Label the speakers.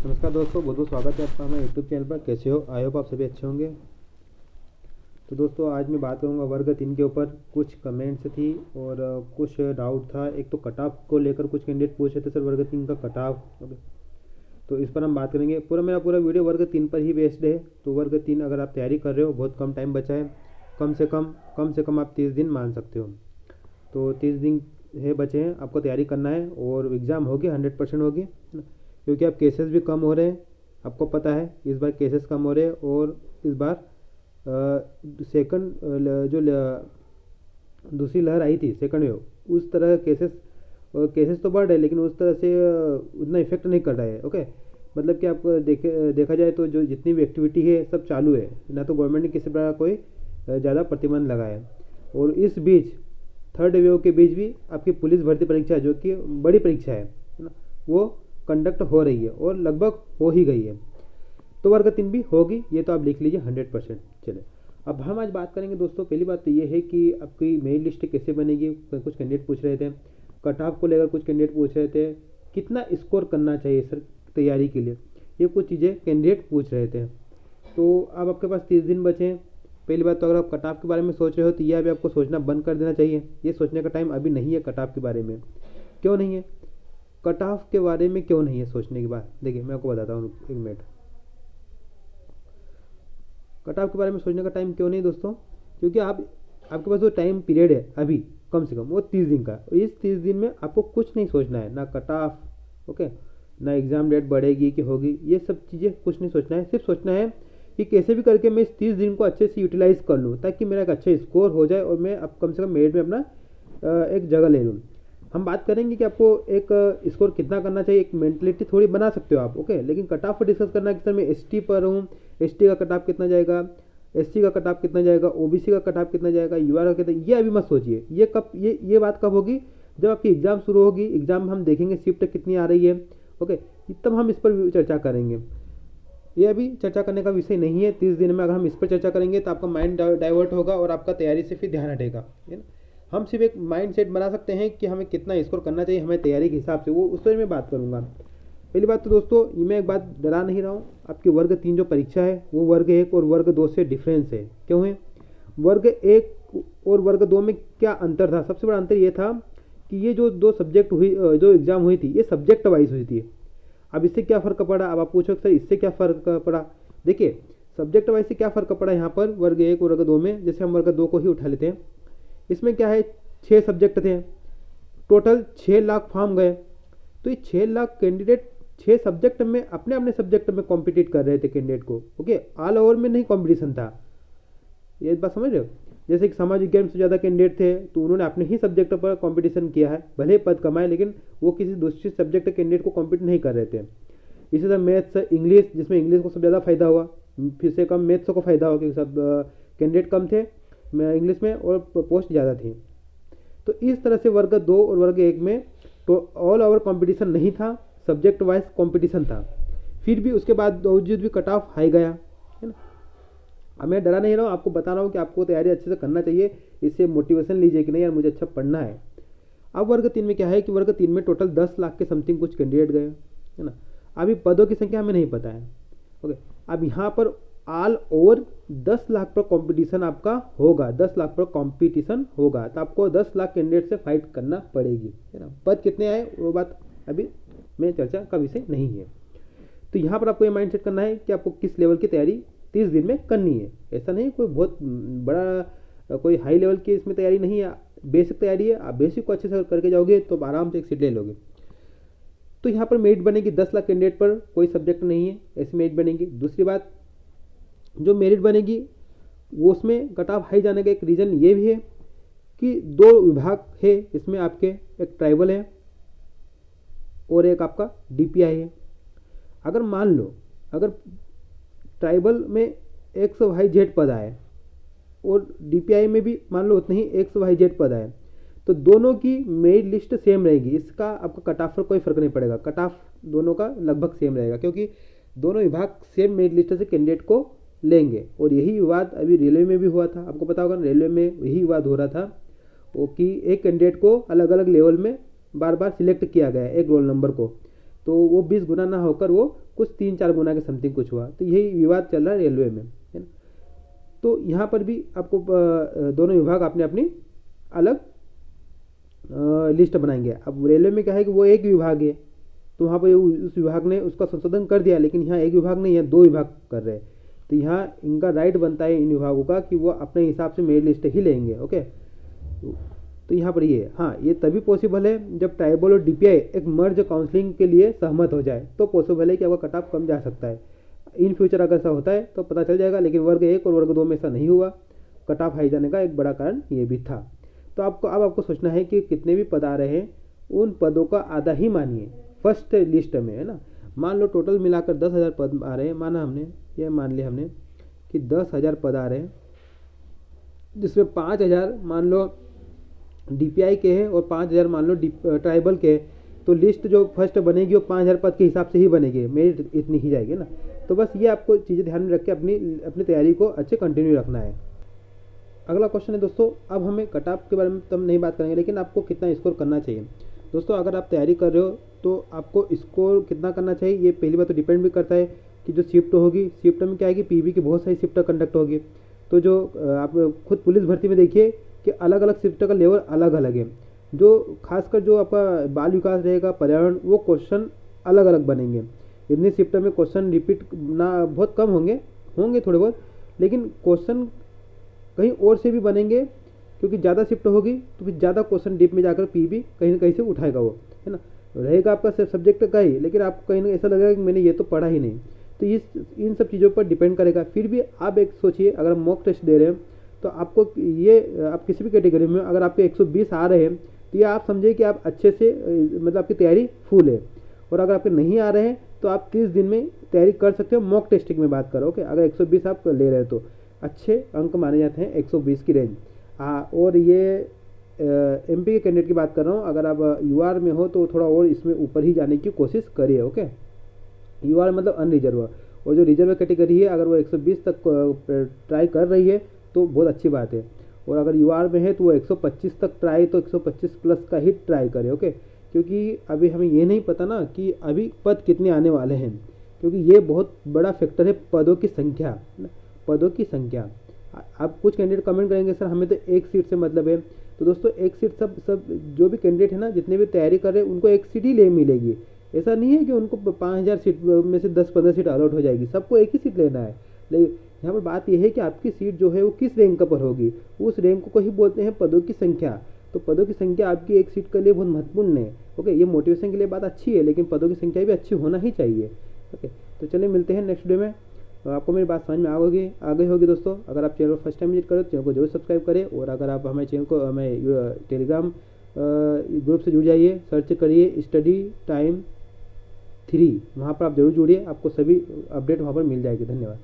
Speaker 1: नमस्कार दोस्तों, बहुत बहुत स्वागत है आपका हमारे यूट्यूब चैनल पर। कैसे हो? आई होप आप सभी अच्छे होंगे। तो दोस्तों, आज मैं बात करूंगा वर्ग 3 के ऊपर। कुछ कमेंट्स थी और कुछ डाउट था। एक तो कट ऑफ को लेकर कुछ कैंडिडेट पूछ रहे थे, सर वर्ग 3 का कट ऑफ। ओके, तो इस पर हम बात करेंगे। मेरा पूरा वीडियो वर्ग 3 पर ही बेस्ड है। तो वर्ग 3 अगर आप तैयारी कर रहे हो, बहुत कम टाइम बचा है, कम से कम आप 30 दिन मान सकते हो। तो 30 दिन है बचे हैं, आपको तैयारी करना है और एग्ज़ाम होगी, 100% होगी, है ना। क्योंकि अब केसेस भी कम हो रहे हैं, आपको पता है इस बार केसेस कम हो रहे हैं। और इस बार सेकंड जो दूसरी लहर आई थी, सेकंड वेव, उस तरह केसेस तो बढ़ रहे हैं, लेकिन उस तरह से उतना इफेक्ट नहीं कर रहा है। ओके, मतलब कि आपको देखा जाए तो जो जितनी भी एक्टिविटी है सब चालू है, ना तो गवर्नमेंट ने किसी प्रकार कोई ज़्यादा प्रतिबंध लगाया है। और इस बीच थर्ड वेव के बीच भी आपकी पुलिस भर्ती परीक्षा, जो कि बड़ी परीक्षा है ना, वो कंडक्ट हो रही है और लगभग हो ही गई है। तो वर्ग 3 भी होगी, ये तो आप लिख लीजिए 100%। चले, अब हम आज बात करेंगे दोस्तों। पहली बात तो ये है कि आपकी मेरिट लिस्ट कैसे बनेगी। कुछ कैंडिडेट पूछ रहे थे, कट ऑफ को लेकर कुछ कैंडिडेट पूछ रहे थे, कितना स्कोर करना चाहिए सर तैयारी के लिए, ये कुछ चीज़ें कैंडिडेट पूछ रहे थे। तो अब आपके पास 30 दिन बचे हैं। पहली बात तो अगर आप कट ऑफ के बारे में सोच रहे हो तो यह अभी आपको सोचना बंद कर देना चाहिए। ये सोचने का टाइम अभी नहीं है कट ऑफ के बारे में। क्यों नहीं है? कट ऑफ के बारे में क्यों नहीं है सोचने की बात? देखिए, मैं आपको बताता हूँ, एक मिनट। कट ऑफ के बारे में सोचने का टाइम क्यों नहीं दोस्तों? क्योंकि आपके पास जो टाइम पीरियड है अभी, कम से कम वो 30 दिन का। इस 30 दिन में आपको कुछ नहीं सोचना है, ना कट ऑफ, ओके, ना एग्ज़ाम डेट बढ़ेगी कि होगी, ये सब चीज़ें कुछ नहीं सोचना है। सिर्फ सोचना है कि कैसे भी करके मैं इस 30 दिन को अच्छे से यूटिलाइज़ कर लूँ, ताकि मेरा एक अच्छा स्कोर हो जाए और मैं अब कम से कम मेरिट में अपना एक जगह ले लूँ। हम बात करेंगे कि आपको एक स्कोर कितना करना चाहिए, एक मेंटलिटी थोड़ी बना सकते हो आप, ओके। लेकिन कट ऑफ पर डिस्कस करना है कि सर मैं एसटी पर हूँ, एसटी का कट ऑफ कितना जाएगा, एससी का कट ऑफ कितना जाएगा, ओबीसी का कट ऑफ कितना जाएगा, यूआर का कितना, ये अभी मत सोचिए। ये बात कब होगी? जब आपकी एग्ज़ाम शुरू होगी, एग्ज़ाम हम देखेंगे शिफ्ट कितनी आ रही है, ओके, तब हम इस पर चर्चा करेंगे। ये अभी चर्चा करने का विषय नहीं है। 30 दिन में अगर हम इस पर चर्चा करेंगे तो आपका माइंड डाइवर्ट होगा और आपका तैयारी से फिर ध्यान हटेगा, है ना। हम सिर्फ एक माइंड सेट बना सकते हैं कि हमें कितना स्कोर करना चाहिए हमें तैयारी के हिसाब से, वो उस पर मैं बात करूँगा। पहली बात तो दोस्तों, ये मैं एक बात डरा नहीं रहा हूँ। आपकी वर्ग 3 जो परीक्षा है वो वर्ग 1 और वर्ग 2 से डिफरेंस है। क्यों है? वर्ग 1 और वर्ग 2 में क्या अंतर था? सबसे बड़ा अंतर ये था कि ये जो दो सब्जेक्ट हुई, जो एग्ज़ाम हुई थी, ये सब्जेक्ट वाइज हुई थी। अब इससे क्या फ़र्क पड़ा? अब आप पूछो सर इससे क्या फ़र्क पड़ा। देखिए, सब्जेक्ट वाइज से क्या फ़र्क पड़ा यहाँ पर वर्ग 1 और वर्ग 2 में। जैसे हम वर्ग 2 को ही उठा लेते हैं, इसमें क्या है, 6 सब्जेक्ट थे, टोटल 6 लाख फॉर्म गए। तो ये 6 लाख कैंडिडेट 6 सब्जेक्ट में अपने अपने सब्जेक्ट में कॉम्पिटिट कर रहे थे कैंडिडेट को, ओके। ऑल ओवर में नहीं कॉम्पिटिशन था, ये बात समझ रहे हो। जैसे कि समाज विज्ञान से ज़्यादा कैंडिडेट थे तो उन्होंने अपने ही सब्जेक्ट पर कंपटीशन किया है, भले पद कमाए, लेकिन वो किसी दूसरे सब्जेक्ट के कैंडिडेट को कॉम्पीट नहीं कर रहे थे। इसी तरह मैथ्स, इंग्लिश, जिसमें इंग्लिश को सबसे ज़्यादा फायदा हुआ, फिर से कम मैथ्स को फायदा हुआ, क्योंकि सब कैंडिडेट कम थे इंग्लिश में और पोस्ट ज़्यादा थी। तो इस तरह से वर्ग 2 और वर्ग 1 में तो ऑल ओवर कंपटीशन नहीं था, सब्जेक्ट वाइज कंपटीशन था। फिर भी उसके बाद बावजूद भी कट ऑफ हाई गया, है ना। अब मैं डरा नहीं रहा हूँ, आपको बता रहा हूँ कि आपको तैयारी अच्छे से करना चाहिए। इससे मोटिवेशन लीजिए कि नहीं यार मुझे अच्छा पढ़ना है। अब वर्ग 3 में क्या है कि वर्ग 3 में टोटल 10 लाख के समथिंग कुछ कैंडिडेट गए, है ना। अभी पदों की संख्या हमें नहीं पता है, ओके। अब यहाँ पर ऑल ओवर 10 लाख पर कंपटीशन आपका होगा, 10 लाख पर कंपटीशन होगा, तो आपको 10 लाख कैंडिडेट से फाइट करना पड़ेगी, है ना। पद कितने आए वो बात अभी में चर्चा का विषय नहीं है। तो यहाँ पर आपको ये माइंड सेट करना है कि आपको किस लेवल की तैयारी 30 दिन में करनी है। ऐसा नहीं कोई बहुत बड़ा कोई हाई लेवल की इसमें तैयारी नहीं है, बेसिक तैयारी है। आप बेसिक को अच्छे से करके जाओगे तो आराम से एक सीट ले लोगे। तो यहाँ पर मेरिट बनेगी 10 लाख कैंडिडेट पर, कोई सब्जेक्ट नहीं है, ऐसी मेरिट बनेगी। दूसरी बात, जो मेरिट बनेगी वो उसमें कट ऑफ हाई जाने का एक रीज़न ये भी है कि 2 विभाग है इसमें आपके, एक ट्राइबल है और एक आपका डीपीआई है। अगर मान लो अगर ट्राइबल में 100 पद आए और डीपीआई में भी मान लो उतने ही 100 पद आए, तो दोनों की मेरिट लिस्ट सेम रहेगी। इसका आपका कट ऑफ पर कोई फर्क नहीं पड़ेगा, कट ऑफ दोनों का लगभग सेम रहेगा, क्योंकि दोनों विभाग सेम मेरिट लिस्ट से कैंडिडेट को लेंगे। और यही विवाद अभी रेलवे में भी हुआ था, आपको पता होगा, रेलवे में यही विवाद हो रहा था वो कि एक कैंडिडेट को अलग अलग लेवल में बार बार सिलेक्ट किया गया एक रोल नंबर को, तो वो 20 गुना ना होकर वो कुछ 3-4 गुना के समथिंग कुछ हुआ। तो यही विवाद चल रहा है रेलवे में, है ना। तो यहाँ पर भी आपको दोनों विभाग अपने अपनी अलग लिस्ट बनाएंगे। अब रेलवे में क्या है कि वो एक विभाग है, तो वहाँ पर उस विभाग ने उसका संशोधन कर दिया, लेकिन यहाँ एक विभाग नहीं है, 2 विभाग कर रहे हैं। तो यहाँ इनका राइट बनता है इन विभागों का कि वो अपने हिसाब से मेरिट लिस्ट ही लेंगे। ओके, तो यहाँ पर ये हाँ, ये तभी पॉसिबल है जब ट्राइबल और डीपीआई एक मर्ज काउंसलिंग के लिए सहमत हो जाए, तो पॉसिबल है कि आपका कट ऑफ कम जा सकता है। इन फ्यूचर अगर ऐसा होता है तो पता चल जाएगा, लेकिन वर्ग 1 और वर्ग 2 में ऐसा नहीं हुआ। कट ऑफ हाई जाने का एक बड़ा कारण ये भी था। तो आपको सोचना है कि कितने भी पद आ रहे हैं उन पदों का आधा ही मानिए फर्स्ट लिस्ट में, है ना। मान लो टोटल मिलाकर 10,000 पद आ रहे हैं, मान लिया हमने कि 10,000 पद आ रहे हैं, जिसमें 5,000 मान लो डीपीआई के हैं और 5,000 मान लो ट्राइबल के हैं। तो लिस्ट जो फर्स्ट बनेगी वो 5,000 पद के हिसाब से ही बनेगी, मेरिट इतनी ही जाएगी ना। तो बस ये आपको चीज़ें ध्यान में रख के अपनी तैयारी को अच्छे कंटिन्यू रखना है। अगला क्वेश्चन है दोस्तों, अब हमें कट ऑफ के बारे में तो हम नहीं बात करेंगे, लेकिन आपको कितना स्कोर करना चाहिए। दोस्तों अगर आप तैयारी कर रहे हो तो आपको स्कोर कितना करना चाहिए, ये पहली बात तो डिपेंड भी करता है कि जो शिफ्ट होगी, शिफ्ट में क्या है कि पीबी की बहुत सारी शिफ्ट कंडक्ट होगी। तो जो आप खुद पुलिस भर्ती में देखिए कि अलग अलग शिफ्ट का लेवल अलग अलग है। जो खासकर जो आपका बाल विकास रहेगा, पर्यावरण, वो क्वेश्चन अलग अलग बनेंगे। इतनी शिफ्ट में क्वेश्चन रिपीट ना बहुत कम होंगे थोड़े बहुत, लेकिन क्वेश्चन कहीं और से भी बनेंगे, क्योंकि ज़्यादा शिफ्ट होगी तो फिर ज़्यादा क्वेश्चन डीप में जाकर पीबी कहीं ना कहीं से उठाएगा वो, है ना। रहेगा आपका सिर्फ सब्जेक्ट का ही, लेकिन आपको कहीं ना ऐसा लगेगा कि मैंने ये तो पढ़ा ही नहीं। तो इन सब चीज़ों पर डिपेंड करेगा। फिर भी आप एक सोचिए, अगर आप मॉक टेस्ट दे रहे हैं तो आपको ये आप किसी भी कैटेगरी में अगर आपके 120 आ रहे हैं तो ये आप समझिए कि आप अच्छे से मतलब आपकी तैयारी फुल है। और अगर आपके नहीं आ रहे हैं तो आप 30 दिन में तैयारी कर सकते हो। मॉक टेस्टिंग में बात करो, ओके। अगर 120 आप ले रहे हो तो अच्छे अंक माने जाते हैं 120 की रेंज। और ये एमपी के कैंडिडेट की बात कर रहा हूँ। अगर आप यूआर में हो तो थोड़ा और इसमें ऊपर ही जाने की कोशिश करिए, ओके। यूआर मतलब अनरिजर्व, और जो रिजर्व कैटेगरी है अगर वो 120 तक ट्राई कर रही है तो बहुत अच्छी बात है। और अगर यूआर में है तो वो 125 तक ट्राई, तो 125 प्लस का ही ट्राई करे, ओके। क्योंकि अभी हमें ये नहीं पता ना कि अभी पद कितने आने वाले हैं, क्योंकि ये बहुत बड़ा फैक्टर है पदों की संख्या। आप कुछ कैंडिडेट कमेंट करेंगे सर हमें तो एक सीट से मतलब है। तो दोस्तों एक सीट सब जो भी कैंडिडेट है ना, जितने भी तैयारी कर रहे हैं उनको एक सीट ही ले मिलेगी। ऐसा नहीं है कि उनको 5,000 सीट में से 10-15 सीट अलॉट हो जाएगी, सबको एक ही सीट लेना है। लेकिन यहाँ पर बात यह है कि आपकी सीट जो है वो किस रैंक पर होगी, उस रैंक को ही बोलते हैं पदों की संख्या। तो पदों की संख्या आपकी एक सीट के लिए बहुत महत्वपूर्ण है, ओके। ये मोटिवेशन के लिए बात अच्छी है, लेकिन पदों की संख्या भी अच्छी होना ही चाहिए, ओके। तो चलिए मिलते हैं नेक्स्ट वीडियो में। आपको मेरी बात समझ में आ गई होगी दोस्तों। अगर आप चैनल को फर्स्ट टाइम विजिट करें तो चैनल को जरूर सब्सक्राइब करें, और अगर आप हमें टेलीग्राम ग्रुप से जुड़ जाइए, सर्च करिए स्टडी टाइम 3, वहाँ पर आप जरूर जुड़िए, आपको सभी अपडेट वहाँ पर मिल जाएगी। धन्यवाद।